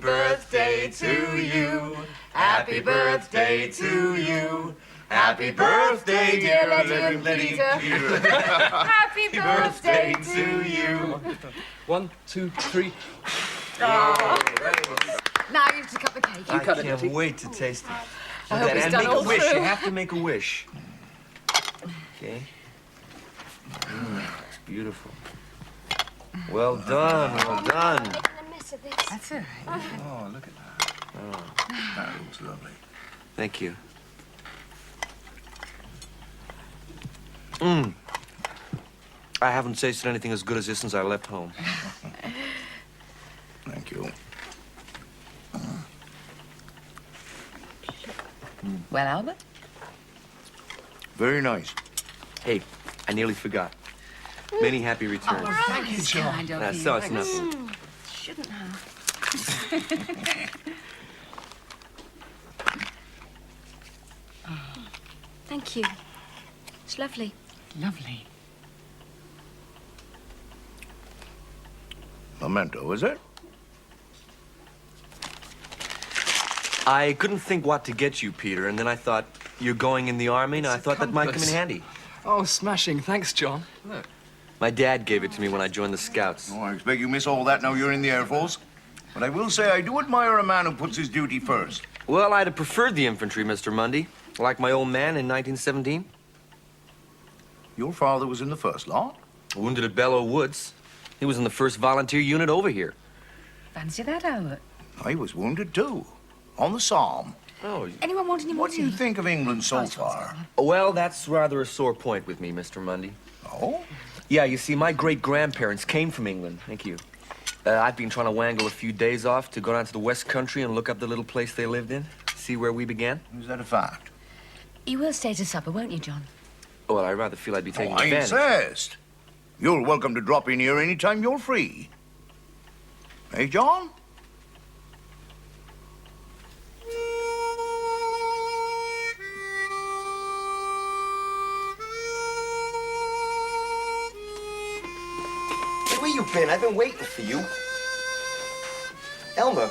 birthday to you. Happy birthday to you. Happy birthday, dear Letty Peter. Happy birthday to you. 1, 2, 3. Oh. Now you have to cut the cake. I can't wait to taste it. I hope it's and done make all a wish. through. You have to make a wish. Okay. It's beautiful. Well done. Well done. That's all right. Oh, look at that. Oh. That looks lovely. Thank you. I haven't tasted anything as good as this since I left home. Thank you. Well, Albert? Very nice. Hey, I nearly forgot. Many happy returns. Oh, thank you, John. So it's nothing. Shouldn't have. Thank you. It's lovely. Lovely. Memento, is it? I couldn't think what to get you, Peter, and then I thought, you're going in the army, and I thought that might come in handy. Oh, smashing. Thanks, John. Look. My dad gave it to me when I joined the Scouts. Oh, I expect you miss all that now you're in the Air Force. But I will say I do admire a man who puts his duty first. Well, I'd have preferred the infantry, Mr. Mundy, like my old man in 1917. Your father was in the first lot? Wounded at Belleau Woods. He was in the first volunteer unit over here. Fancy that, Albert. I was wounded, too. On the Somme. Oh, Anyone want any more What do you tea? think of England so far? well, that's rather a sore point with me, Mr. Mundy. Oh? Yeah, you see, my great-grandparents came from England. Thank you. I've been trying to wangle a few days off to go down to the West Country and look up the little place they lived in, see where we began. Is that a fact? You will stay to supper, won't you, John? Well, I rather feel I'd be taking I advantage. insist. You're welcome to drop in here anytime you're free. Hey, John? Where you been? I've been waiting for you. Elmer.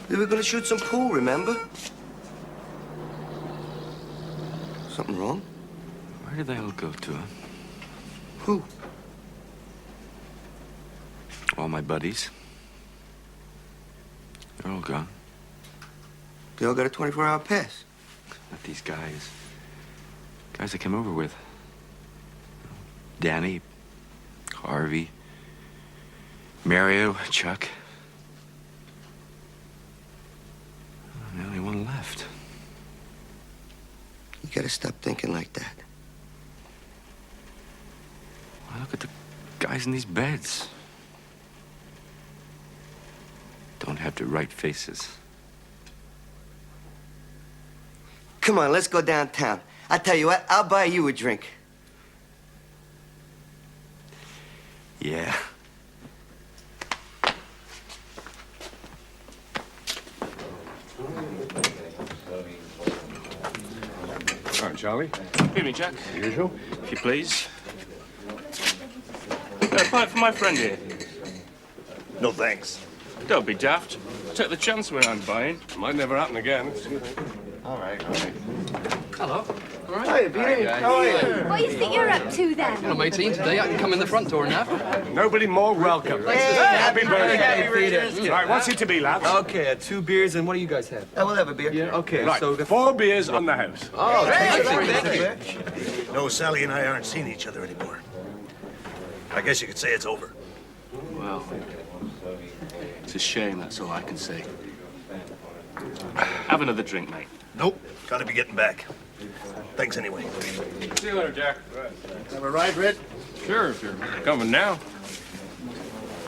We were gonna shoot some pool, remember? Something wrong? Where did they all go to? Who? All my buddies. They're all gone. They all got a 24-hour pass. Not these guys. Guys I came over with. Danny, Harvey, Mario, Chuck. I'm the only one left. You gotta stop thinking like that. Why, look at the guys in these beds. Don't have the right faces. Come on, let's go downtown. I tell you what, I'll buy you a drink. Yeah. All right, Charlie. Good evening, Jack. Usual. If you please. A pipe for my friend here. No thanks. Don't be daft. Take the chance when I'm buying. Might never happen again. All right. Hello. All right. Hey, Peter. How are you? What do you think you're up to then? I'm 18 today. I can come in the front door now. Nobody more welcome. Happy birthday, Peter. Right, what's it to be, lads? Okay, 2 beers, and what do you guys have? I will have a beer. Yeah, okay, Right, so... 4 beers on the house. Oh, thank you. No, Sally and I aren't seeing each other anymore. I guess you could say it's over. Well, it's a shame, that's all I can say. Have another drink, mate. Nope, gotta be getting back. Thanks anyway. See you later, Jack. Have a ride, Red? Sure, if you're coming now.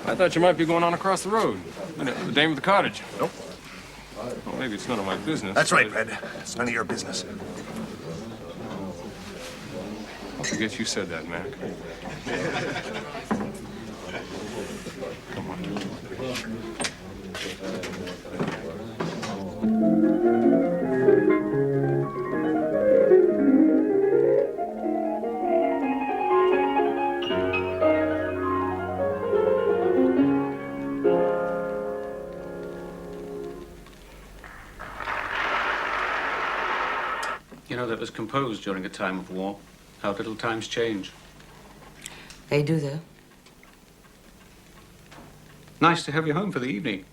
I thought you might be going on across the road. You know, the dame of the cottage. Nope. Well, maybe it's none of my business. That's right, Red. It's none of your business. I forget you said that, Mac. Come on. composed during a time of war. How little times change. They do, though. Nice to have you home for the evening.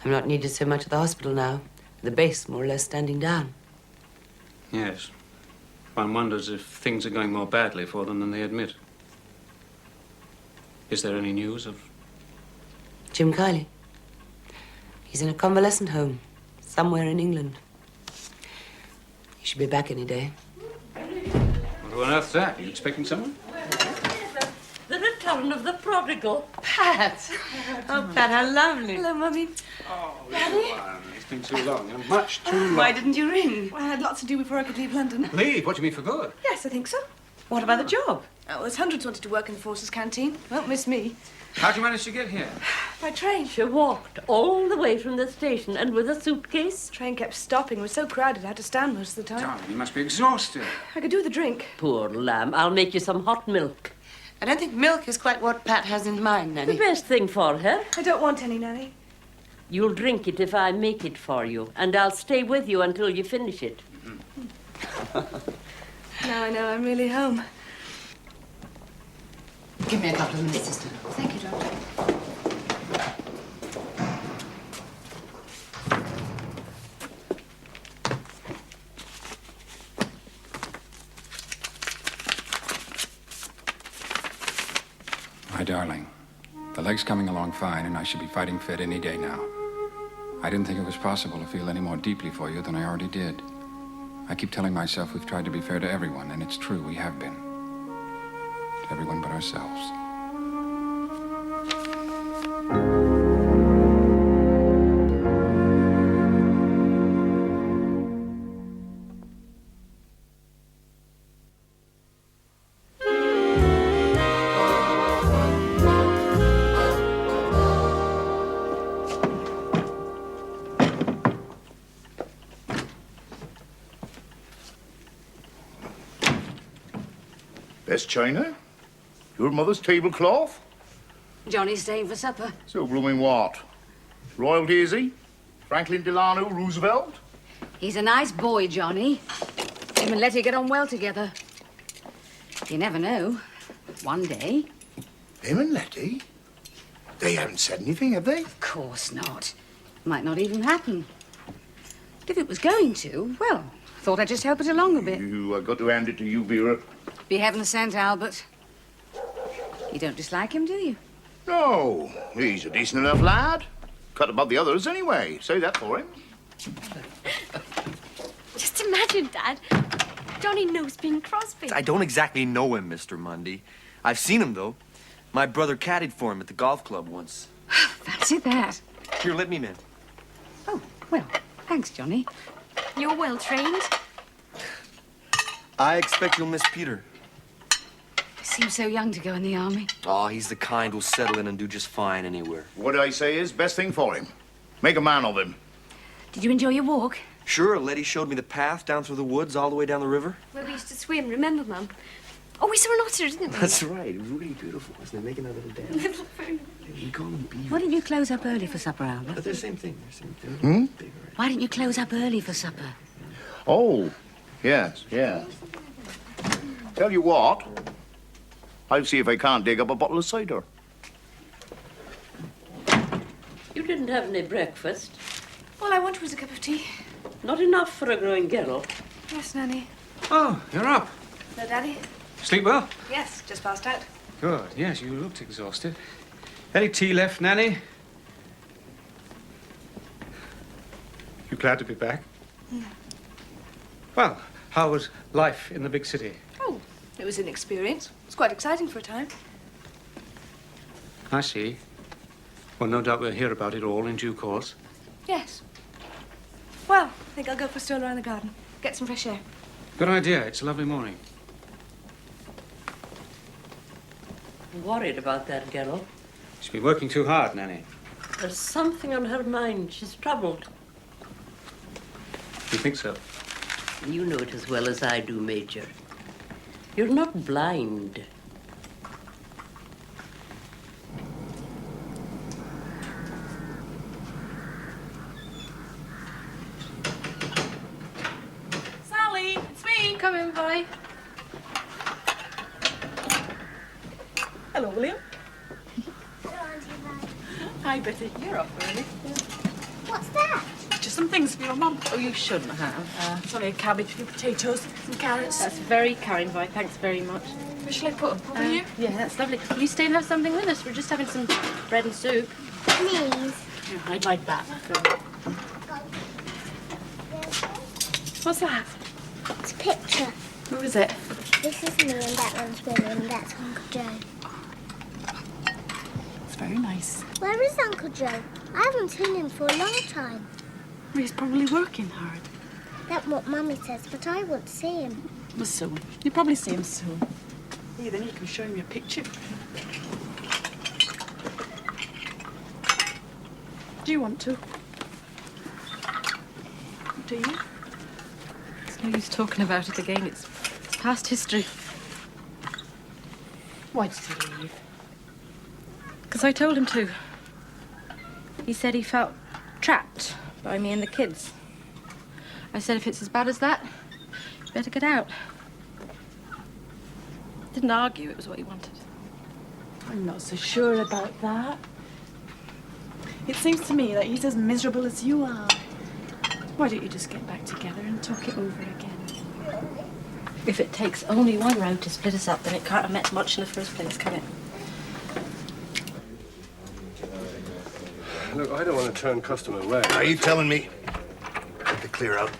I'm not needed so much at the hospital now. The base more or less standing down. Yes. One wonders if things are going more badly for them than they admit. Is there any news of... Jim Kiley. He's in a convalescent home somewhere in England. He should be back any day. What on earth's that? Are you expecting someone? The return of the prodigal. Pat! Oh, Pat, how lovely. Hello, Mummy. It's been too long. Much too long. Why didn't you ring? Well, I had lots to do before I could leave London. Leave? What do you mean, for good? Yes, I think so. What about the job? Oh, there's hundreds wanted to work in the forces canteen. Won't miss me. How'd you manage to get here? By train. She walked all the way from the station and with a suitcase. Train kept stopping. It was so crowded I had to stand most of the time. Darling, you must be exhausted. I could do with a drink. Poor lamb. I'll make you some hot milk. I don't think milk is quite what Pat has in mind, The Nanny. best thing for her. I don't want any, Nanny. You'll drink it if I make it for you, and I'll stay with you until you finish it. Now I know I'm really home. Give me a couple of minutes, sister. Thank you, Doctor. My darling, the leg's coming along fine, and I should be fighting fit any day now. I didn't think it was possible to feel any more deeply for you than I already did. I keep telling myself we've tried to be fair to everyone, and it's true, we have been. To everyone but ourselves. Best china? Your mother's tablecloth? Johnny's staying for supper. So blooming what? Royalty, is he? Franklin Delano Roosevelt? He's a nice boy, Johnny. Him and Letty get on well together. You never know. One day. Him and Letty? They haven't said anything, have they? Of course not. Might not even happen. But if it was going to, well, thought I'd just help it along a bit. I've got to hand it to you, Vera. Be heaven sent, Albert. You don't dislike him, do you? No, he's a decent enough lad. Cut above the others anyway. Say that for him. Just imagine, Dad. Johnny knows Bing Crosby. I don't exactly know him, Mr. Mundy. I've seen him, though. My brother caddied for him at the golf club once. Fancy that. Here, let me in. Oh, well, thanks, Johnny. You're well trained. I expect you'll miss Peter. He seems so young to go in the army. Oh, he's the kind who'll settle in and do just fine anywhere. What I say is best thing for him. Make a man of him. Did you enjoy your walk? Sure, Letty showed me the path down through the woods all the way down the river. Where we used to swim, remember, Mum? Oh, we saw an otter, didn't we? That's right. It was really beautiful, wasn't it? Making a little dance. Little phone. We call them beavers. Why didn't you close up early for supper, Albert? But they're the same thing. They're the same thing. Bigger. Why didn't you close up early for supper? Oh, yes, yeah. Tell you what, I'll see if I can't dig up a bottle of cider. You didn't have any breakfast. All I wanted was a cup of tea. Not enough for a growing girl. Yes, Nanny. Oh, you're up. No, Daddy? Sleep well? Yes, just passed out. Good. Yes, you looked exhausted. Any tea left, Nanny? You glad to be back? No. Well, how was life in the big city? Oh, it was an experience. It was quite exciting for a time. I see. Well, no doubt we'll hear about it all in due course. Yes. Well, I think I'll go for a stroll around the garden. Get some fresh air. Good idea. It's a lovely morning. Worried about that girl. She's been working too hard, Nanny. There's something on her mind. She's troubled. You think so? You know it as well as I do, Major. You're not blind. Sally! Vi. Hello, William. Hi, Betty. You're off early. What's that? Just some things for your mum. Oh, you shouldn't have. It's only a cabbage, a few potatoes, some carrots. That's very kind, Vi. Thanks very much. Where shall I put them? Over here? Yeah, that's lovely. Will you stay and have something with us? We're just having some bread and soup. Please. Yeah, I'd like that. What's that? It's a picture. Who is it? This is me and that one's William and that's Uncle Joe. It's very nice. Where is Uncle Joe? I haven't seen him for a long time. Well, he's probably working hard. That's what Mummy says, but I won't see him. Well, soon. You'll probably see him soon. Hey, then you can show him your picture. Do you want to? Do you? It's no use talking about it again. It's past history. Why did he leave? Because I told him to. He said he felt trapped by me and the kids. I said, if it's as bad as that, you better get out. Didn't argue, it was what he wanted. I'm not so sure about that. It seems to me that he's as miserable as you are. Why don't you just get back together and talk it over again? If it takes only one road to split us up, then it can't have meant much in the first place, can it? Look, I don't want to turn customer away. Are you telling me to clear out?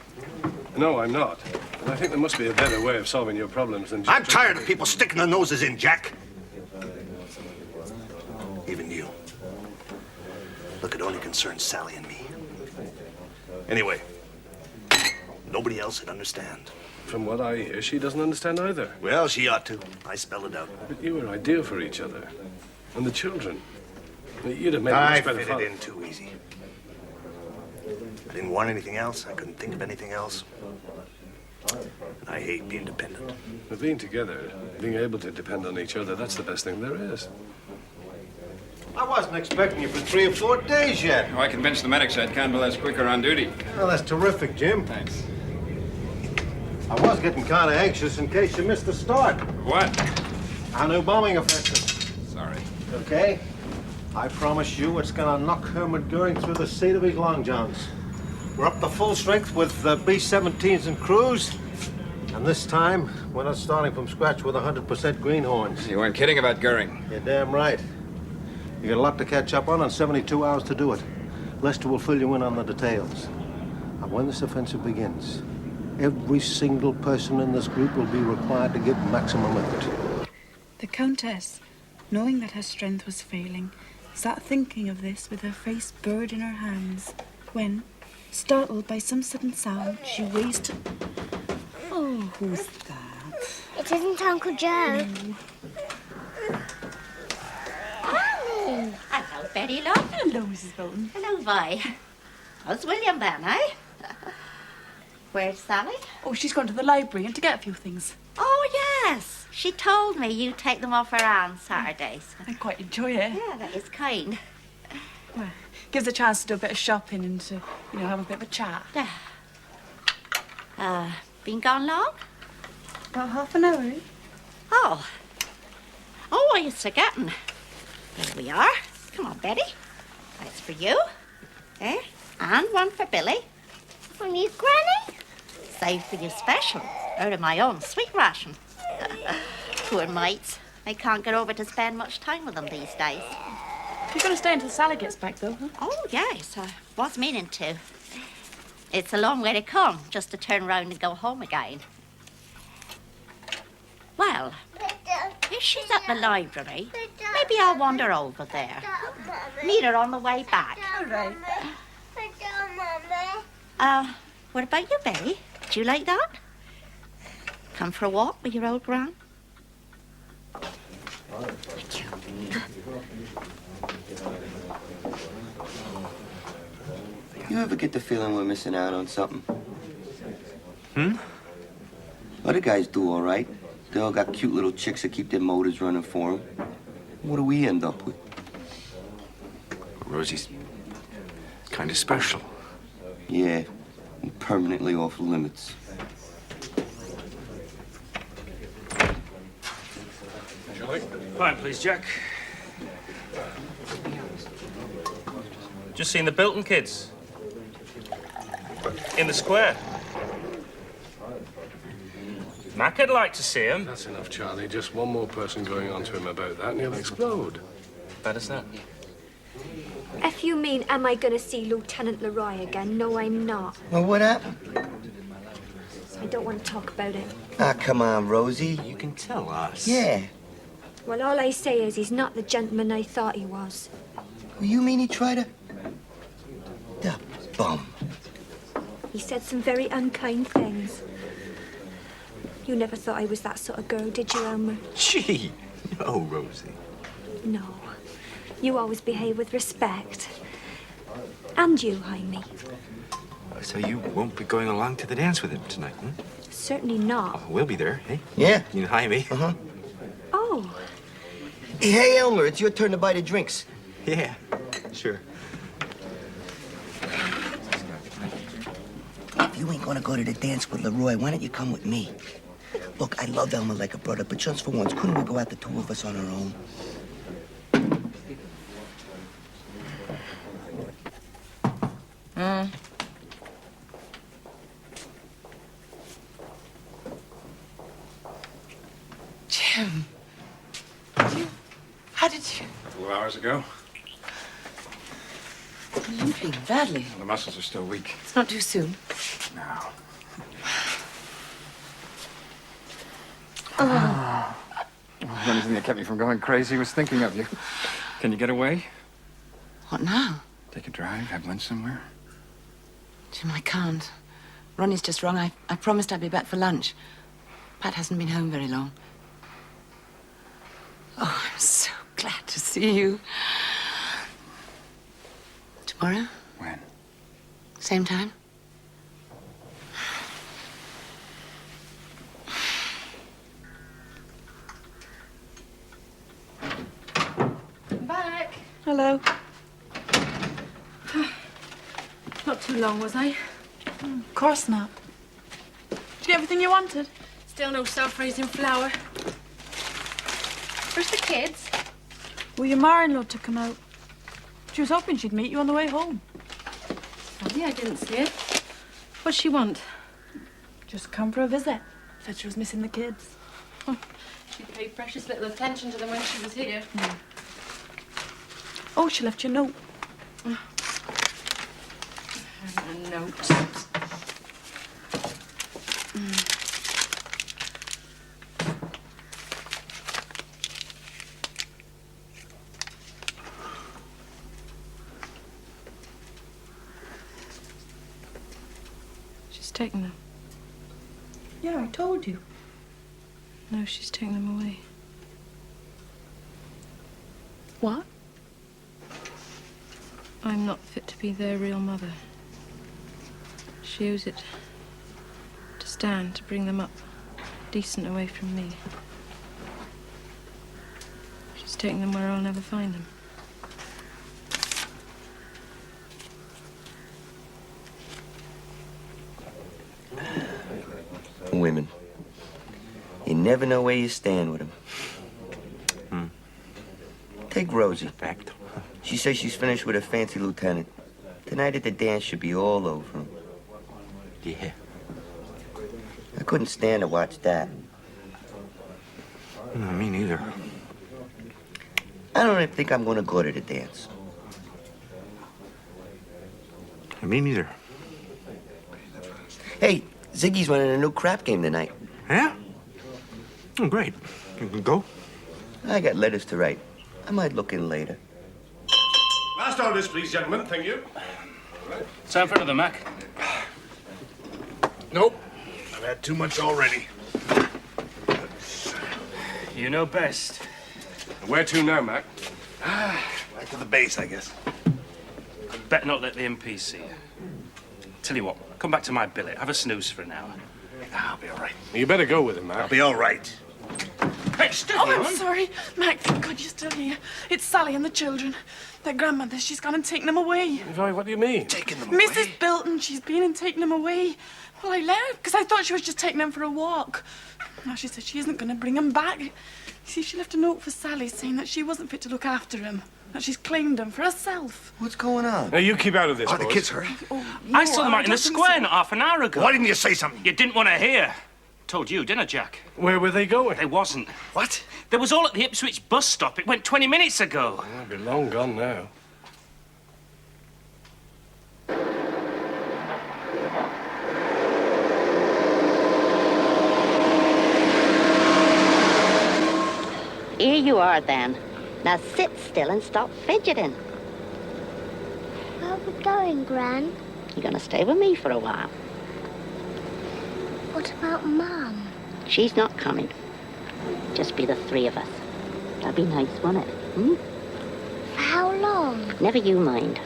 No, I'm not. And I think there must be a better way of solving your problems than just... I'm tired of people sticking their noses in, Jack. Even you. Look, it only concerns Sally and me. Anyway, nobody else would understand. From what I hear, she doesn't understand either. Well, she ought to. I spell it out. But you were ideal for each other. And the children. You'd have made a I much better fit father. it in too easy. I didn't want anything else. I couldn't think of anything else. And I hate being dependent. But being together, being able to depend on each other, that's the best thing there is. I wasn't expecting you for 3 or 4 days yet. Oh, I convinced the medics I'd convalesce quicker on duty. Well, that's terrific, Jim. Thanks. I was getting kind of anxious in case you missed the start. What? Our new bombing offensive. Sorry. Okay? I promise you it's gonna knock Herman Goering through the seat of his long johns. We're up to full strength with B-17s and crews. And this time, we're not starting from scratch with 100% greenhorns. You weren't kidding about Goering. You're damn right. You got a lot to catch up on and 72 hours to do it. Lester will fill you in on the details. And when this offensive begins, every single person in this group will be required to give maximum effort. The Countess, knowing that her strength was failing, sat thinking of this with her face buried in her hands, when, startled by some sudden sound, she raised her... Oh, who's that? It isn't Uncle Joe. Hello, Betty, love. Hello, Mrs. Bolton. Hello, Vi. How's William then, eh? Where's Sally? Oh, she's gone to the library and to get a few things. Oh, yes. She told me you take them off her aunt Saturdays. I quite enjoy it. Yeah, that is kind. Well, gives a chance to do a bit of shopping and to, have a bit of a chat. Been gone long? About half an hour, eh? Oh, I was forgetting. There we are. Come on, Betty. That's for you. There. And one for Billy. From you, Granny? Saved for you special. Out of my own sweet ration. Poor mates. I can't get over to spend much time with them these days. You're going to stay until Sally gets back, though, huh? Oh, yes. I was meaning to. It's a long way to come just to turn round and go home again. Well, if she's at the library, maybe I'll wander over there. Meet her on the way back. All right. What about you, Betty? Do you like that? Come for a walk with your old gran? Thank you. You ever get the feeling we're missing out on something? Hmm? Other guys do all right. They all got cute little chicks that keep their motors running for them. What do we end up with? Rosie's kind of special. Yeah, and permanently off limits. Pint, please, Jack. Just seen the Bilton kids. In the square. Mac, I'd like to see him. That's enough, Charlie. Just one more person going on to him about that and he'll explode. Bad as that? If you mean, am I going to see Lieutenant Leroy again? No, I'm not. Well, what happened? I don't want to talk about it. Ah, come on, Rosie. You can tell us. Yeah. Well, all I say is he's not the gentleman I thought he was. Well, you mean he tried to... The bum. He said some very unkind things. You never thought I was that sort of girl, did you, Elmer? Gee, no, Rosie. No. You always behave with respect. And you, Jaime. So you won't be going along to the dance with him tonight, hmm? Certainly not. Oh, we'll be there, eh? Yeah. You and Jaime. Uh-huh. Oh. Hey, Elmer, it's your turn to buy the drinks. Yeah, sure. If you ain't gonna go to the dance with Leroy, why don't you come with me? Look, I love Elmer like a brother, but just for once, couldn't we go out the two of us on our own? Jim. How did you... 2 hours ago. You're limping badly. The muscles are still weak. It's not too soon. No. Oh. The only thing that kept me from going crazy was thinking of you. Can you get away? What now? Take a drive, have lunch somewhere? Jim, I can't. Ronnie's just wrong. I promised I'd be back for lunch. Pat hasn't been home very long. Oh, I'm so glad to see you. Tomorrow? When? Same time? Back. Hello. Not too long, was I? Of course not. Did you get everything you wanted? Still no self-raising flour. Where's the kids? Well, your ma-in-law took them out. She was hoping she'd meet you on the way home. Funny, I didn't see it. What's she want? Just come for a visit. Said she was missing the kids. She paid precious little attention to them when she was here. Oh, she left you a note. A note. She's taken them. Yeah, I told you. No, she's taken them away. What? I'm not fit to be their real mother. She owes it to Stan to bring them up decent away from me. She's taking them where I'll never find them. Women. You never know where you stand with them. Take Rosie. Fact. She says she's finished with her fancy lieutenant. Tonight at the dance should be all over him. Yeah. I couldn't stand to watch that. No, me neither. I don't even think I'm gonna go to the dance. Me neither. Hey, Ziggy's running a new crap game tonight. Yeah? Oh, great. You can go? I got letters to write. I might look in later. Last orders, please, gentlemen. Thank you. Time for another, Mac. Nope. I've had too much already. You know best. Where to now, Mac? Back to the base, I guess. Better not let the MP see you. Tell you what, come back to my billet. Have a snooze for an hour. I'll be all right. You better go with him, Mac. I'll be all right. Hey, still Oh, I'm sorry. Mac, thank God you're still here. It's Sally and the children. Their grandmother, she's gone and taken them away. What do you mean? Taking them Mrs. away? Bilton, she's been and taken them away. Well, I left because I thought she was just taking him for a walk. Now she said she isn't going to bring him back. You see, she left a note for Sally saying that she wasn't fit to look after him, that she's claimed him for herself. What's going on? Now, you keep out of this, Are the boys. kids hurt? I saw them out in the square not half an hour ago. Why didn't you say something? You didn't want to hear. Told you, didn't I, Jack? Where were they going? They wasn't. What? They was all at the Ipswich bus stop. It went 20 minutes ago. They'll be long gone now. Here you are, then. Now sit still and stop fidgeting. Where are we going, Gran? You're going to stay with me for a while. What about Mum? She's not coming. Just be the three of us. That'd be nice, wouldn't it? Hmm? For how long? Never you mind.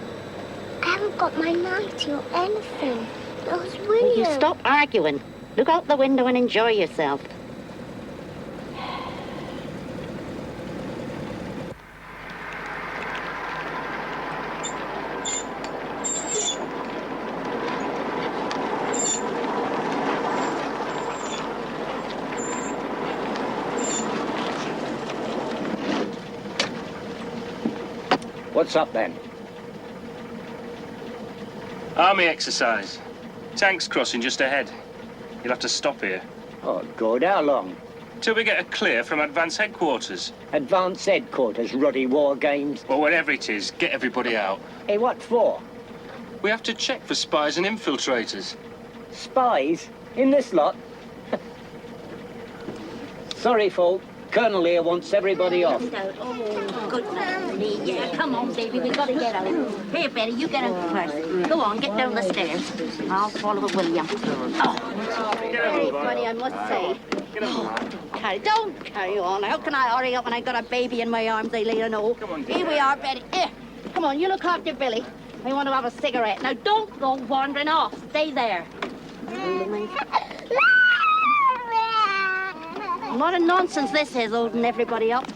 I haven't got my nightie or anything. Those Will will you stop arguing? Look out the window and enjoy yourself. What's up, then? Army exercise. Tanks crossing just ahead. You'll have to stop here. Oh, good. How long? Till we get a clear from advance headquarters. Advanced headquarters, ruddy war games. Or whatever it is, get everybody out. Hey, what for? We have to check for spies and infiltrators. Spies? In this lot? Sorry, folk. Colonel here wants everybody off. Oh, goodness me. Yeah, come on, baby. We gotta get out. Here, Betty, you get out first. Go on, get down the stairs. I'll follow William. Oh, very funny, I must say. Don't carry on. How can I hurry up when I got a baby in my arms, I lay know? Here we are, Betty. Here. Come on, you look after Billy. I want to have a cigarette. Now, don't go wandering off. Stay there. A lot of nonsense this is, holding everybody up.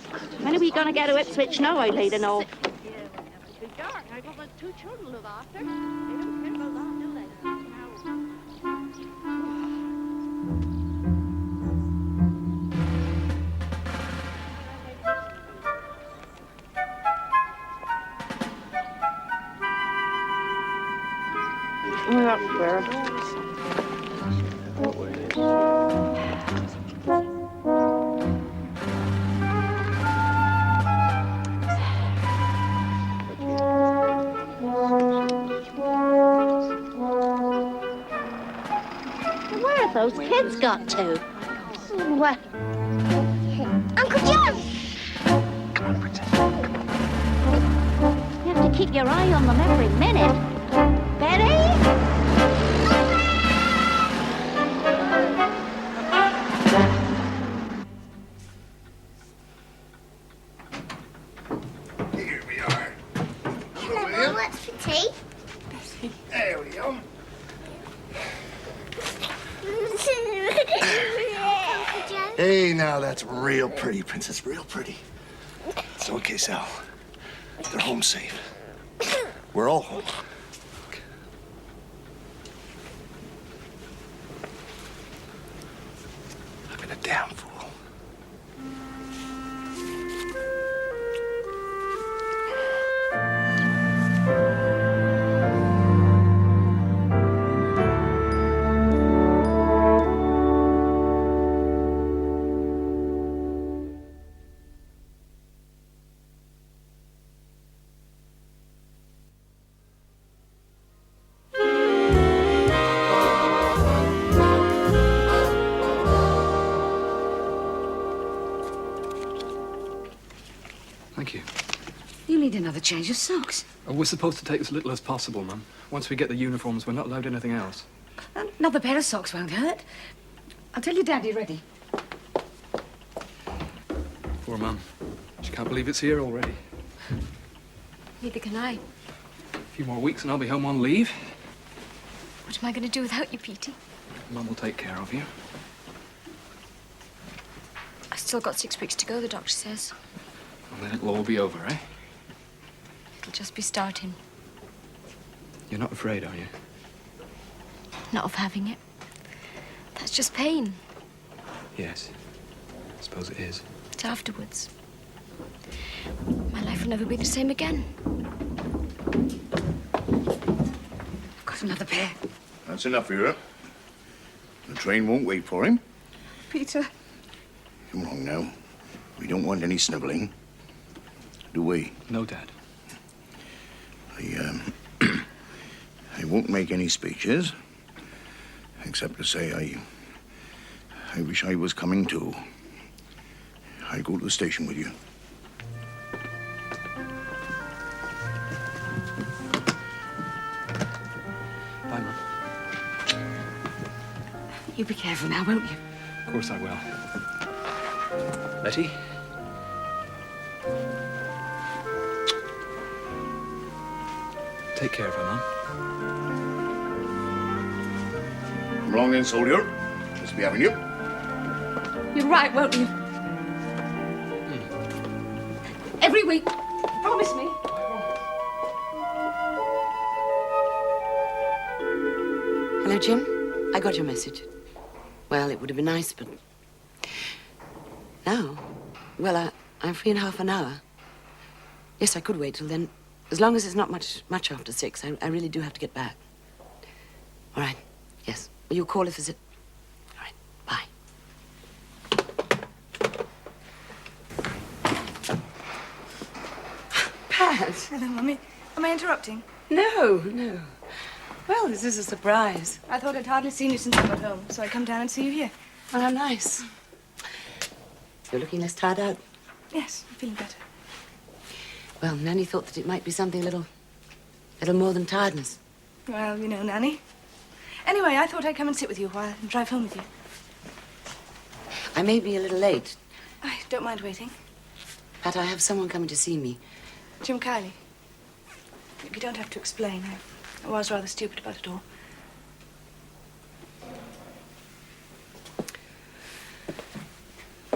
When are we going to get to Ipswich now, I'd like to know? It'll be dark. I've got my 2 children to look after. They don't care about that, do they? We're up there. Where have those kids got to? What? Uncle John! You have to keep your eye on them every minute. Betty? Here we are. Hello, what's for tea? There we go. Uncle John? Hey, now that's real pretty, Princess. Real pretty. It's okay, Sal. They're home safe. We're all home. I've been a damn fool. Thank you. You need another change of socks. Oh, we're supposed to take as little as possible, Mum. Once we get the uniforms, we're not allowed anything else. Another pair of socks won't hurt. I'll tell your Daddy ready. Poor Mum. She can't believe it's here already. Neither can I. A few more weeks and I'll be home on leave. What am I going to do without you, Petey? Mum will take care of you. I've still got 6 weeks to go, the doctor says. And then it'll all be over, eh? It'll just be starting. You're not afraid, are you? Not of having it. just pain. Yes. I suppose it is. It's afterwards. My life will never be the same again. I've got another pair. That's enough for you. The train won't wait for him. Peter. Come along now. We don't want any sniveling. Do we? No, Dad. I won't make any speeches, except to say I wish I was coming too. I'd go to the station with you. Bye, Mum. You be careful now, won't you? Of course I will. Letty? Take care of her, Mum. Come along then, soldier. Must be having you. You're right, won't you? Every week. Promise me. Hello, Jim. I got your message. Well, it would have been nice, but... No. Well, I'm free in half an hour. Yes, I could wait till then. As long as it's not much after 6, I really do have to get back. All right. Yes. Will you call if there's a... All right. Bye. Pat. Hello, Mummy. Am I interrupting? No, no. Well, this is a surprise. I thought I'd hardly seen you since I got home, so I come down and see you here. Oh, how nice. You're looking less tired out. Yes, I'm feeling better. Well, Nanny thought that it might be something a little more than tiredness. Well, you know, Nanny. Anyway, I thought I'd come and sit with you a while and drive home with you. I may be a little late. I don't mind waiting. Pat, I have someone coming to see me. Jim Kiley. You don't have to explain. I was rather stupid about it all.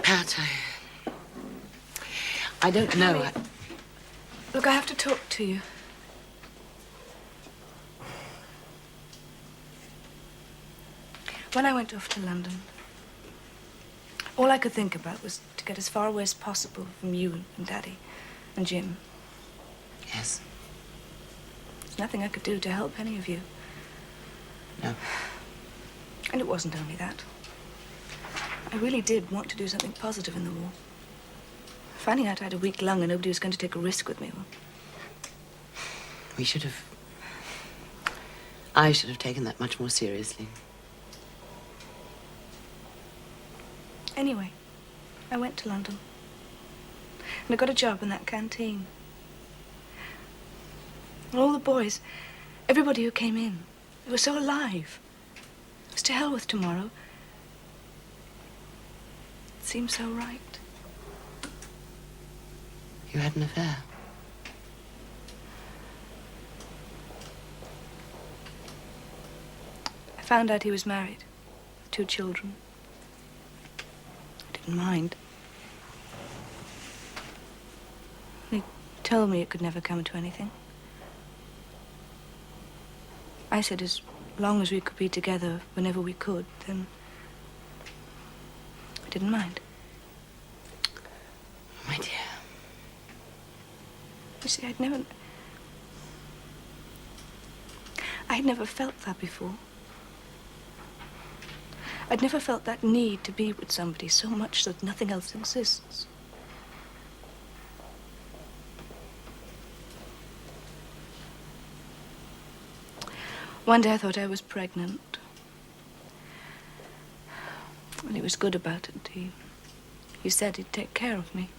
Pat, I don't know. Mommy. Look, I have to talk to you. When I went off to London, all I could think about was to get as far away as possible from you and Daddy and Jim. Yes. There's nothing I could do to help any of you. No. And it wasn't only that. I really did want to do something positive in the war. Finding out I had a weak lung and nobody was going to take a risk with me. Well, We should have... I should have taken that much more seriously. anyway, I went to London. And I got a job in that canteen. And all the boys, everybody who came in, they were so alive. It was to hell with tomorrow. It seemed so right. You had an affair. I found out he was married, with 2 children. I didn't mind. He told me it could never come to anything. I said as long as we could be together whenever we could, then I didn't mind. My dear. You see, I'd never felt that before. I'd never felt that need to be with somebody so much that nothing else exists. One day I thought I was pregnant. And he was good about it. He said he'd take care of me.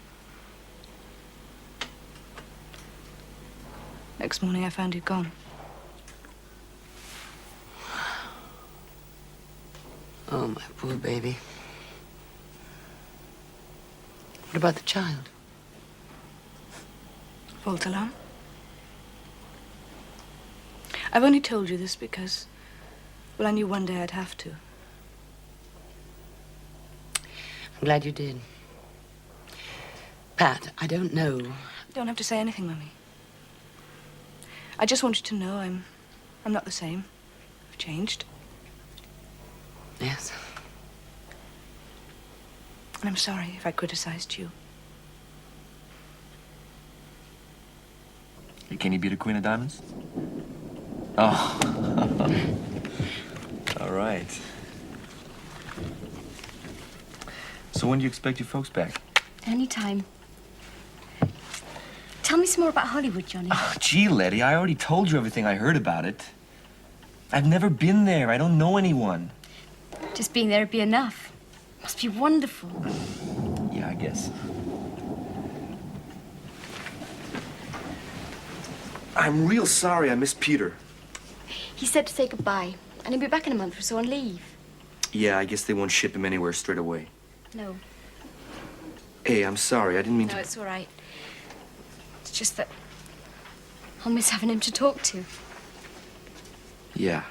Next morning I found he'd gone. Oh, my poor baby. What about the child? False alarm. I've only told you this because, well, I knew one day I'd have to. I'm glad you did. Pat, I don't know. You don't have to say anything, Mummy. I just want you to know I'm not the same. I've changed. Yes, And I'm sorry if I criticized you. Hey, can you beat a queen of diamonds? Oh. All right. So when do you expect your folks back? Anytime. Tell me some more about Hollywood, Johnny. Oh, gee, Letty, I already told you everything I heard about it. I've never been there. I don't know anyone. Just being there would be enough. Must be wonderful. Yeah, I guess. I'm real sorry I missed Peter. He said to say goodbye, and he'll be back in a month or so on leave. Yeah, I guess they won't ship him anywhere straight away. No. Hey, I'm sorry. I didn't mean No, to... it's all right. It's just that I'll miss having him to talk to. Yeah.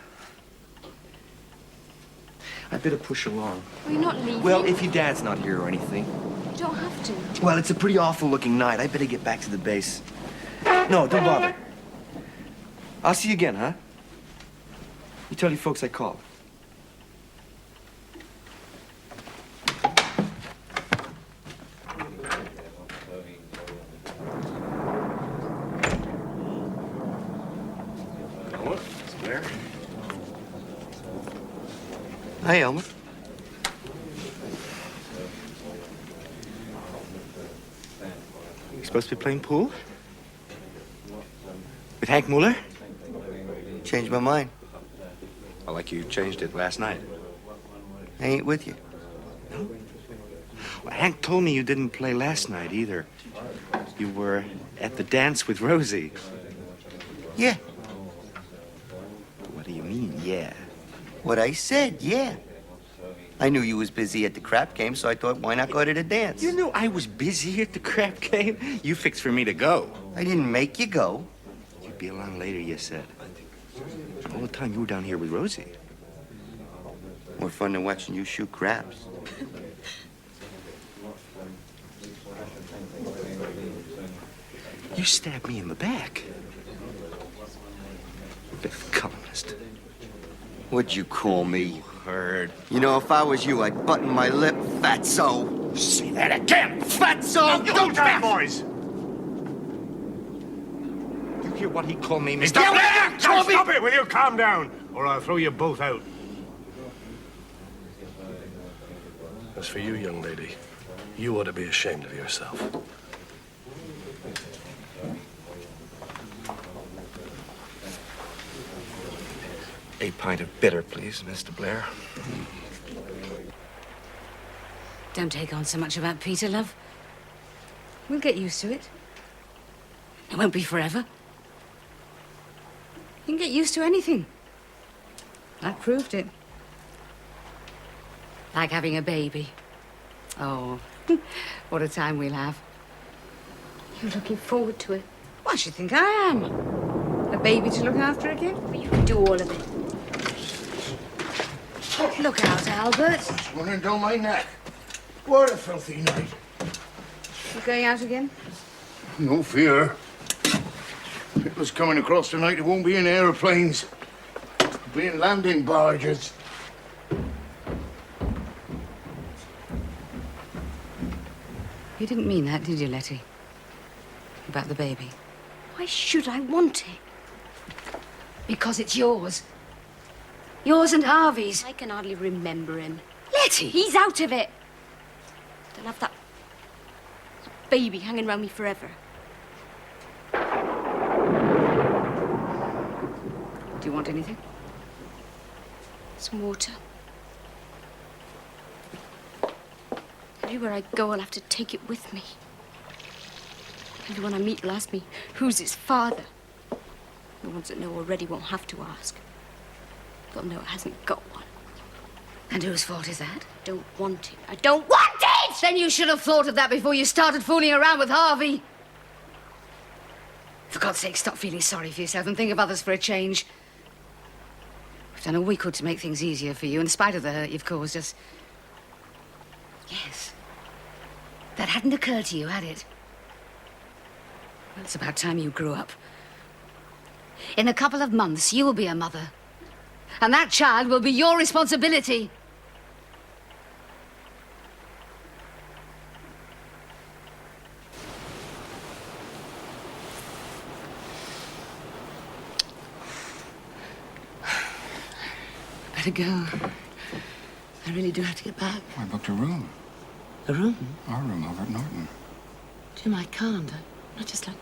I better push along. Well, you're not leaving. Well, if your dad's not here or anything. You don't have to. Well, it's a pretty awful-looking night. I better get back to the base. No, don't bother. I'll see you again, huh? You tell your folks I called. Elmer, it's Blair. Hi, Elmer. You supposed to be playing pool? With Hank Mueller? Changed my mind. Well, like you changed it last night. I ain't with you. Well, Hank told me you didn't play last night either. You were at the dance with Rosie. Yeah. What do you mean, yeah? What I said, yeah. I knew you was busy at the crap game, so I thought, why not go to the dance? You knew I was busy at the crap game? You fixed for me to go. I didn't make you go. You'd be along later, you said. All the time you were down here with Rosie. More fun than watching you shoot craps. You stabbed me in the back. Fifth columnist. What'd you call me? Heard. You know, if I was you, I'd button my lip, fatso. Say that again! Fatso! Don't back, boys! You hear what he called me, Mr. Stop Blair? it! Stop it! Will you calm down, or I'll throw you both out. As for you, young lady, you ought to be ashamed of yourself. A pint of bitter, please, Mr. Blair. Don't take on so much about Peter, love. We'll get used to it. It won't be forever. You can get used to anything. I've proved it. Like having a baby. Oh, what a time we'll have. You're looking forward to it. Why should you think I am? A baby to look after again? But you can do all of it. Look out, Albert. It's running down my neck. What a filthy night. You going out again? No fear. People's coming across tonight. It won't be in aeroplanes. It'll be in landing barges. You didn't mean that, did you, Letty? About the baby? Why should I want it? Because it's yours. Yours and Harvey's. I can hardly remember him. Letty! He's out of it. They'll have that baby hanging around me forever. Do you want anything? Some water. Everywhere I go, I'll have to take it with me. Everyone I meet will ask me, who's his father? The ones that know already won't have to ask. They'll know it hasn't got one. And whose fault is that? I don't want it. I don't want it! Then you should have thought of that before you started fooling around with Harvey. For God's sake, stop feeling sorry for yourself and think of others for a change. We've done all we could to make things easier for you, in spite of the hurt you've caused us. Yes. That hadn't occurred to you, had it? Well, it's about time you grew up. In a couple of months, you will be a mother. And that child will be your responsibility. gotta go. I really do have to get back. I booked a room. A room? Our room over at Norton. Jim, I can't. I just like...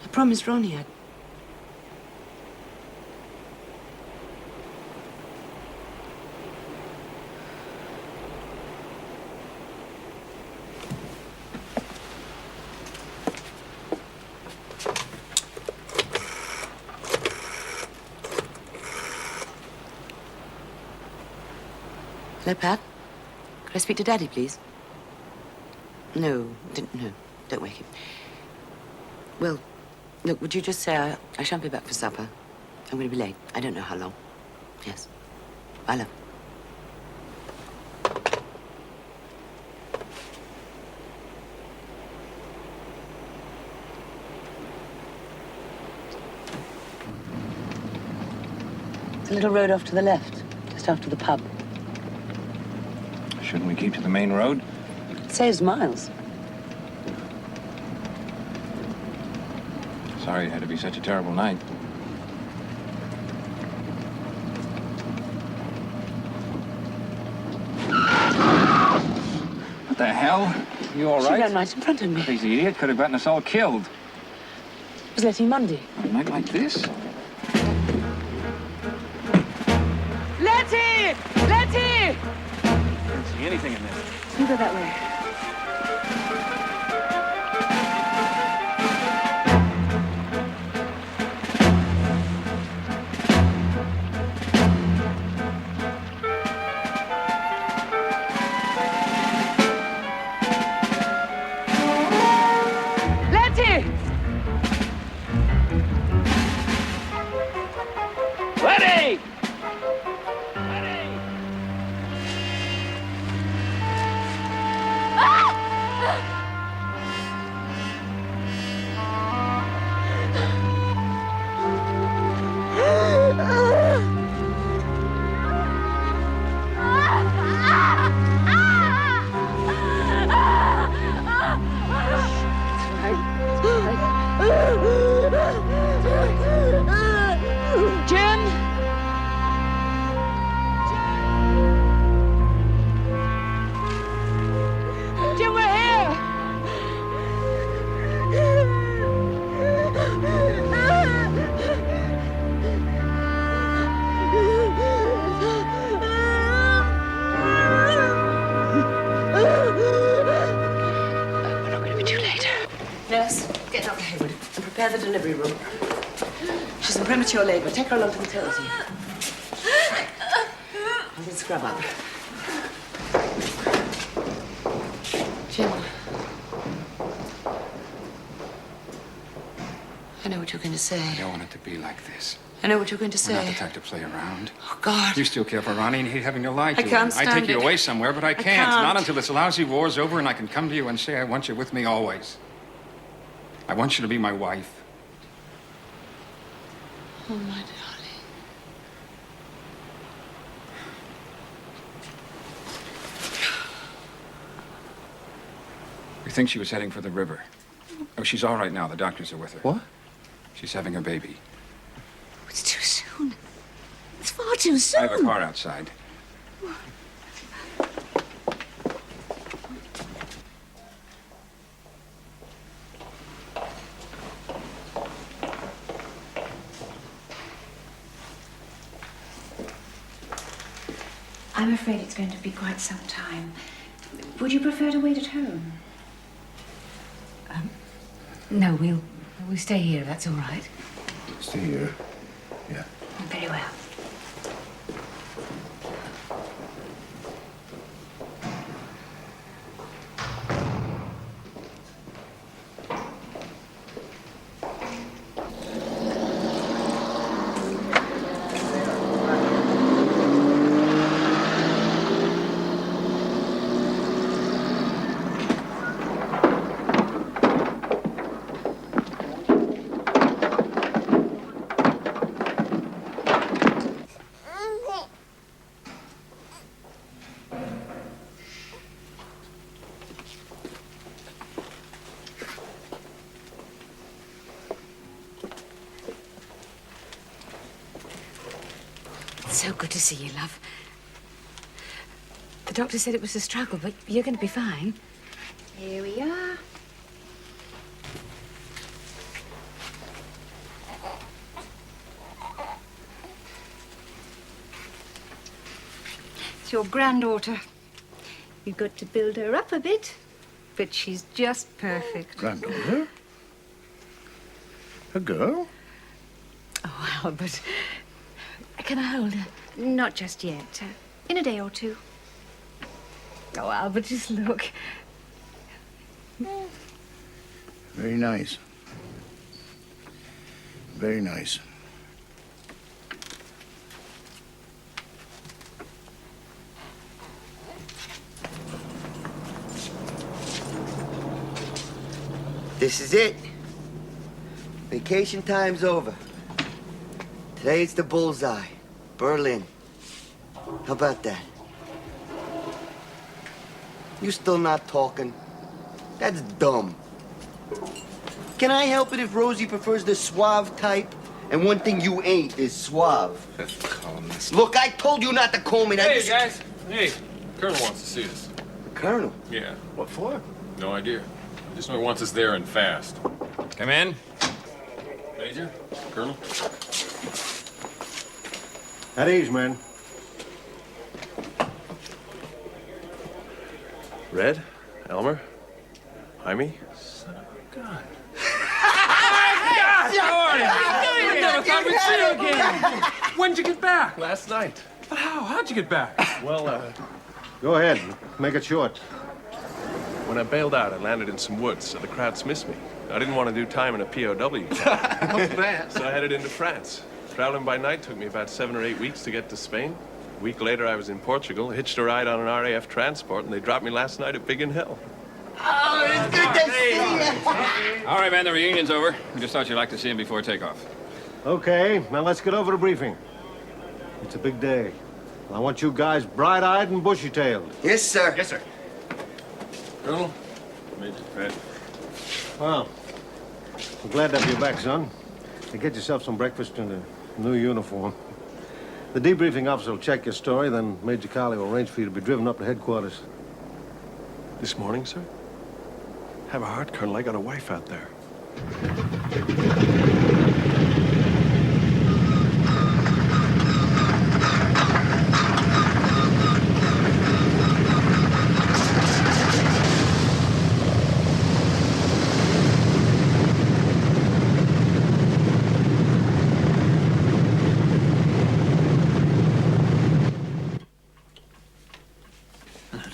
I promised Ronnie I'd... Hello, Pat. Could I speak to Daddy, please? No, don't wake him. Well, look, would you just say I shan't be back for supper? I'm going to be late. I don't know how long. Yes. Bye, love. It's a little road off to the left, just after the pub. Shouldn't we keep to the main road? It saves miles. Sorry it had to be such a terrible night. What the hell? You all right? She ran right in front of me. Crazy idiot. Could have gotten us all killed. It was Letty Mundy. On a night like this? Letty! Letty! I didn't see anything in there. You go that way. Letty! Letty! Jim! Jim, we're here! We're not going to be too late. Nurse, get Dr. Hayward and prepare the delivery room. She's in premature labor. Take her along to maternity. I will scrub up. Jim. I know what you're going to say. I don't want it to be like this. I know what you're going to say. We're not the type to play around. Oh, God. You still care for Ronnie and hate having to lie to I him. can't I'd stand take you it. away somewhere, but I can't. can't. Not until this lousy war's over and I can come to you and say I want you with me always. I want you to be my wife. Oh, my darling. We think she was heading for the river. Oh, she's all right now. The doctors are with her. What? She's having her baby. It's too soon. It's far too soon. I have a car outside. I'm afraid it's going to be quite some time. Would you prefer to wait at home? No, we'll stay here, that's all right. Stay here. Yeah. Very well. So good to see you, love. The doctor said it was a struggle, but you're going to be fine. Here we are. It's your granddaughter. You've got to build her up a bit, but she's just perfect. Granddaughter? A girl? Oh, Albert. Can I hold her? Not just yet. In a day or two. Oh, Albert, just look. Very nice. Very nice. This is it. Vacation time's over. Today it's the bullseye. Berlin. How about that? You still not talking? That's dumb. Can I help it if Rosie prefers the suave type? And one thing you ain't is suave. Look, I told you not to call me that. Hey, guys. Hey, Colonel wants to see us. The Colonel? Yeah. What for? No idea. I just know he wants us there and fast. Come in. Major? Colonel? At ease, man. Red? Elmer? Jaime? Son of a gun. How are you? We never thought we'd see you again. When'd you get back? Last night. But how? How'd you get back? Well, Go ahead. Make it short. when I bailed out, I landed in some woods, so the crowds missed me. I didn't want to do time in a POW camp. So I headed into France. Traveling by night took me about 7 or 8 weeks to get to Spain. A week later, I was in Portugal, hitched a ride on an RAF transport, and they dropped me last night at Biggin Hill. Oh, it's good to see you. All right, man, the reunion's over. We just thought you'd like to see him before takeoff. Okay, now let's get over to briefing. It's a big day. I want you guys bright-eyed and bushy-tailed. Yes, sir. Yes, sir. Colonel? Major. Red. Well, I'm glad to have you back, son. Now get yourself some breakfast and a new uniform. The debriefing officer will check your story, then Major Carley will arrange for you to be driven up to headquarters. This morning, sir? Have a heart, Colonel. I got a wife out there.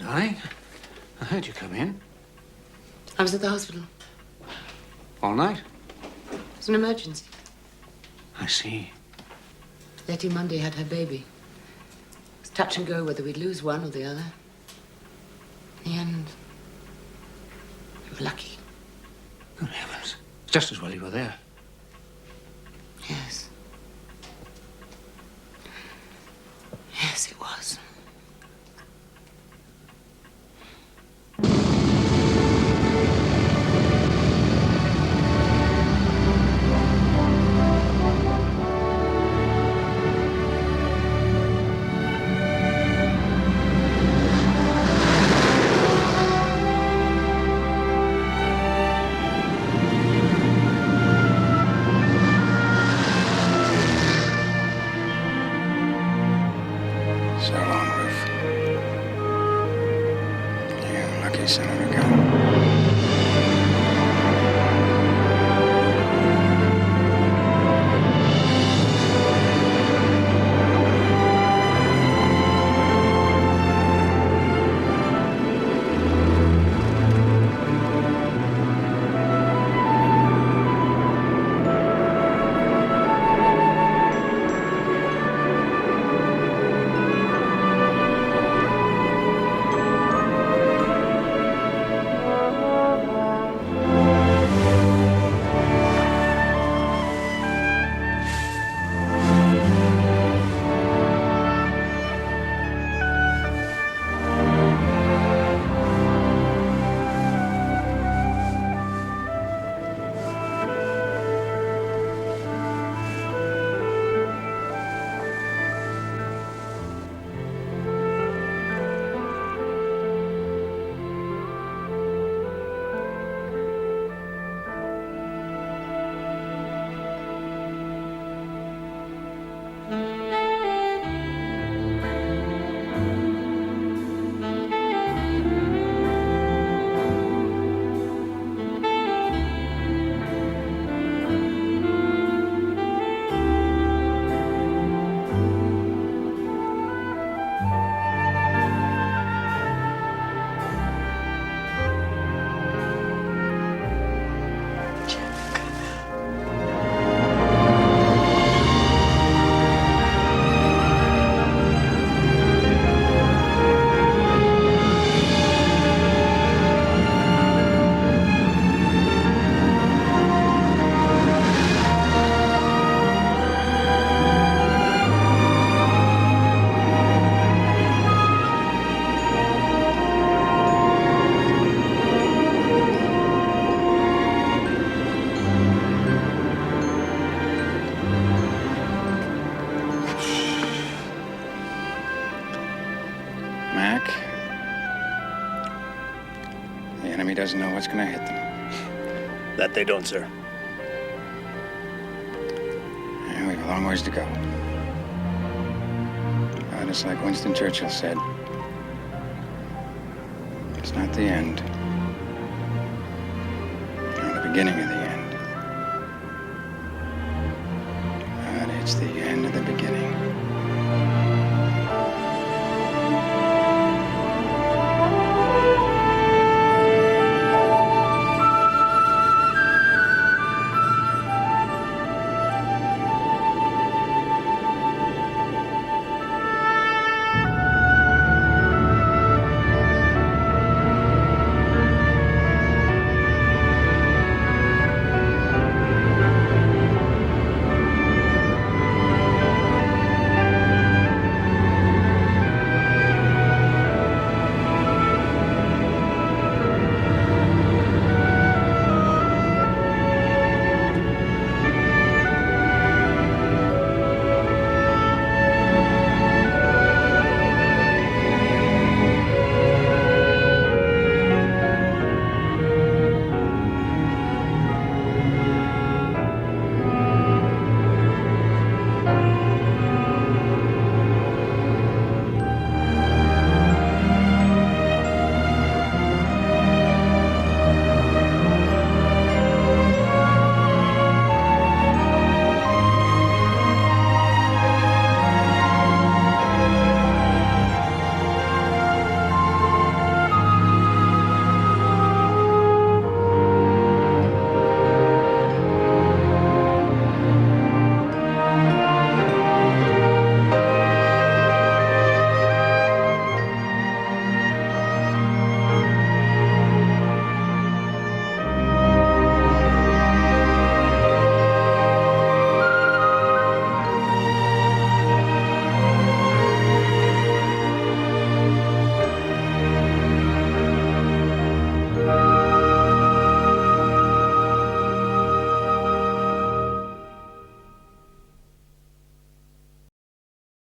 Darling, I heard you come in. I was at the hospital. All night? It was an emergency. I see. Letty Monday had her baby. It was touch and go whether we'd lose one or the other. In the end, we were lucky. Good heavens. It's just as well you were there. Yes. Yes, it was. doesn't know what's going to hit them. That they don't, sir. Yeah, we have a long ways to go. But it's like Winston Churchill said. It's not the end. Nor the beginning of the end.